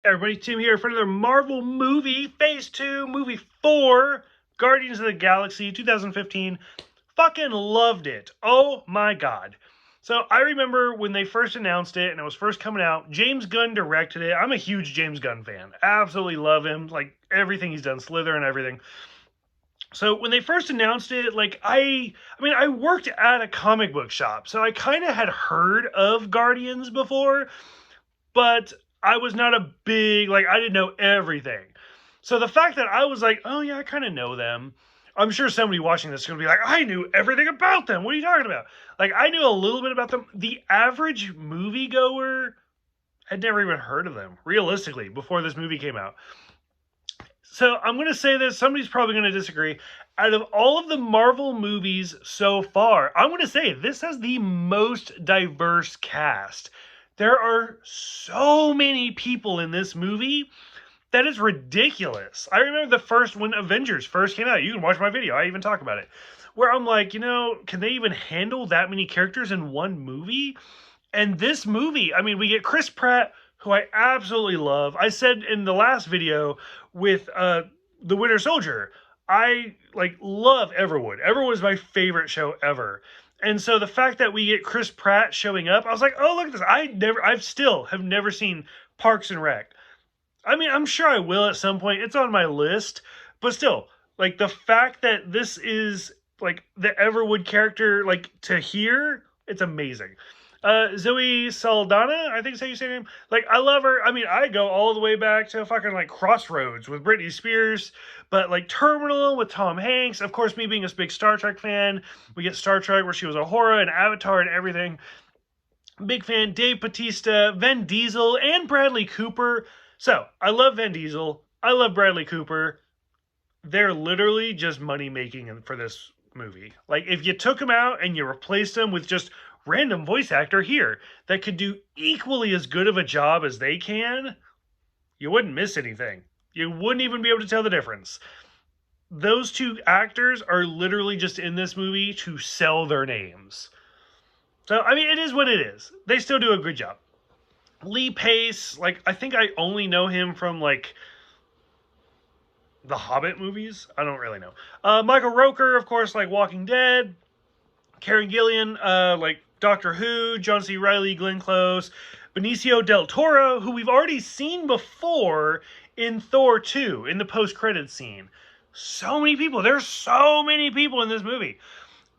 Everybody, Tim here for another Marvel movie, Phase 2, Movie 4, Guardians of the Galaxy 2015. Fucking loved it. Oh my god. So I remember when they first announced it and it was first coming out, James Gunn directed it. I'm a huge James Gunn fan. Absolutely love him. Like everything he's done, Slither and everything. So when they first announced it, I worked at a comic book shop, so I kind of had heard of Guardians before, but I was not a big, I didn't know everything. So the fact that I was like, oh yeah, I kind of know them. I'm sure somebody watching this is going to be like, I knew everything about them. What are you talking about? Like, I knew a little bit about them. The average moviegoer had never even heard of them, realistically, before this movie came out. So I'm going to say this. Somebody's probably going to disagree. Out of all of the Marvel movies so far, I'm going to say this has the most diverse cast. There are so many people in this movie that is ridiculous. I remember the first when Avengers first came out. You can watch my video. I even talk about it. Where I'm like, can they even handle that many characters in one movie? And this movie, I mean, we get Chris Pratt, who I absolutely love. I said in the last video with the Winter Soldier, I love Everwood. Everwood is my favorite show ever. And so the fact that we get Chris Pratt showing up, I was like, oh, look at this. I've still have never seen Parks and Rec. I mean, I'm sure I will at some point. It's on my list, but still, like the fact that this is like the Everwood character, like to hear, it's amazing. Zoe Saldana, I think is how you say her name. Like, I love her. I mean, I go all the way back to fucking like Crossroads with Britney Spears, but like Terminal with Tom Hanks. Of course, me being a big Star Trek fan, we get Star Trek where she was Uhura and Avatar and everything. Big fan. Dave Bautista, Vin Diesel, and Bradley Cooper. So, I love Vin Diesel. I love Bradley Cooper. They're literally just money making for this movie. Like, if you took them out and you replaced them with just random voice actor here that could do equally as good of a job as they can, you wouldn't miss anything. You wouldn't even be able to tell the difference. Those two actors are literally just in this movie to sell their names. So, I mean, it is what it is. They still do a good job. Lee Pace, I think I only know him from, the Hobbit movies. I don't really know. Michael Rooker, of course, Walking Dead. Karen Gillian, Doctor Who. John C. Reilly, Glenn Close. Benicio del Toro, who we've already seen before in Thor 2, in the post-credits scene. So many people. There's so many people in this movie.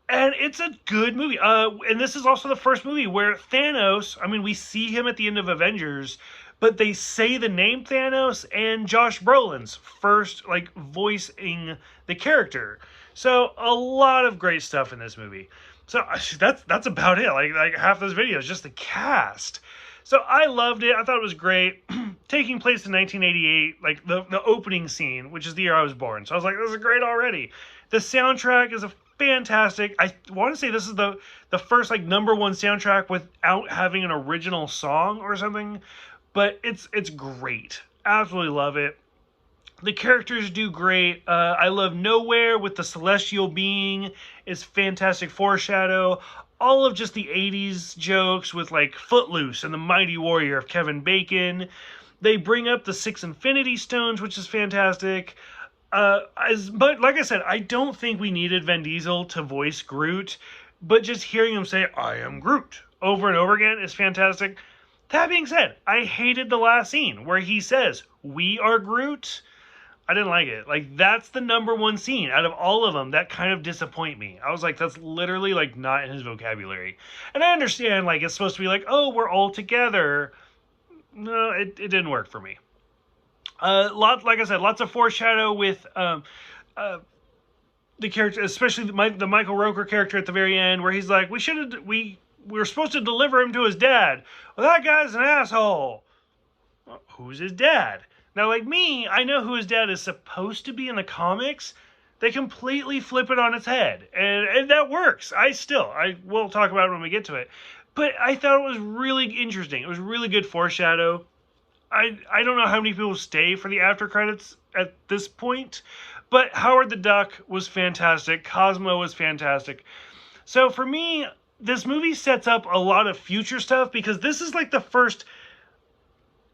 And it's a good movie. And this is also the first movie where Thanos, I mean, we see him at the end of Avengers, but they say the name Thanos and Josh Brolin's first, voicing the character. So a lot of great stuff in this movie. So that's about it. Like half those videos, just the cast. So I loved it. I thought it was great. Taking place in 1988, like the opening scene, which is the year I was born. So I was like, this is great already. The soundtrack is a fantastic. I want to say this is the first number one soundtrack without having an original song or something, but it's great. Absolutely love it. The characters do great. I love Nowhere with the celestial being. It's fantastic foreshadow. All of just the 80s jokes with Footloose and the Mighty Warrior of Kevin Bacon. They bring up the 6 Infinity Stones, which is fantastic. But like I said, I don't think we needed Vin Diesel to voice Groot, but just hearing him say, I am Groot, over and over again is fantastic. That being said, I hated the last scene where he says, we are Groot. I didn't like it. That's the number one scene out of all of them that kind of disappoint me. I was like, that's literally not in his vocabulary. And I understand it's supposed to be oh, we're all together. No, it didn't work for me. Like I said, lots of foreshadow with the character, especially the Michael Rooker character at the very end, where he's like, we were supposed to deliver him to his dad. Well, that guy's an asshole. Well, who's his dad? Now, like me, I know who his dad is supposed to be in the comics. They completely flip it on its head, and that works. I will talk about it when we get to it. But I thought it was really interesting. It was really good foreshadow. I don't know how many people stay for the after credits at this point, but Howard the Duck was fantastic. Cosmo was fantastic. So for me, this movie sets up a lot of future stuff because this is the first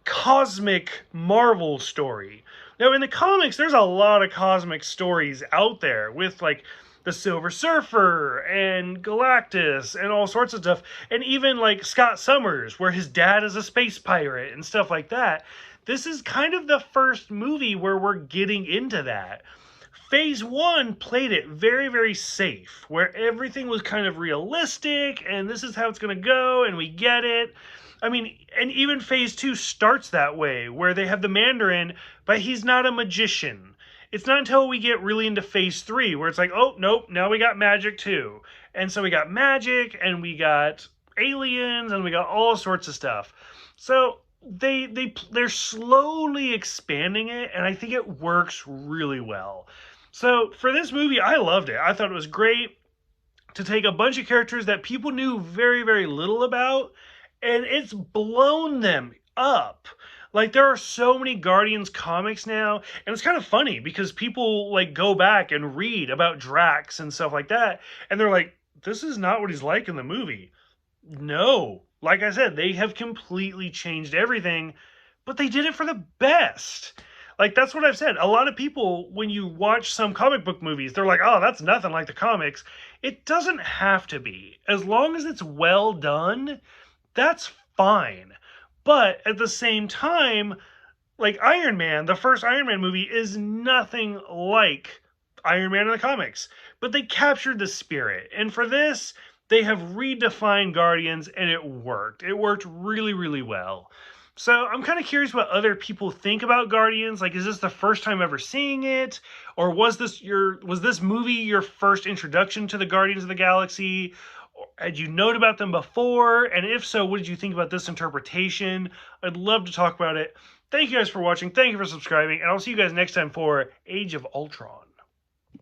cosmic Marvel story. Now, in the comics, there's a lot of cosmic stories out there with like the Silver Surfer and Galactus and all sorts of stuff, and even like Scott Summers, where his dad is a space pirate and stuff like that. This is kind of the first movie where we're getting into that. Phase one played it very, very safe, where everything was kind of realistic and this is how it's going to go and we get it. I mean, and even phase two starts that way, where they have the Mandarin, but he's not a magician. It's not until we get really into phase three where it's like, oh, nope, now we got magic too. And so we got magic and we got aliens and we got all sorts of stuff. So they're slowly expanding it, and I think it works really well. So for this movie, I loved it. I thought it was great to take a bunch of characters that people knew very, very little about, and it's blown them up. Like, there are so many Guardians comics now, and it's kind of funny because people like go back and read about Drax and stuff like that, and they're like, this is not what he's like in the movie. No, like I said, they have completely changed everything, but they did it for the best. Like, that's what I've said. A lot of people, when you watch some comic book movies, they're like, oh, that's nothing like the comics. It doesn't have to be. As long as it's well done, that's fine. But at the same time, like Iron Man, the first Iron Man movie is nothing like Iron Man in the comics. But they captured the spirit. And for this, they have redefined Guardians, and it worked. It worked really, really well. So I'm kind of curious what other people think about Guardians. Like, is this the first time ever seeing it? Or was this movie your first introduction to the Guardians of the Galaxy? Had you known about them before? And if so, what did you think about this interpretation? I'd love to talk about it. Thank you guys for watching. Thank you for subscribing. And I'll see you guys next time for Age of Ultron.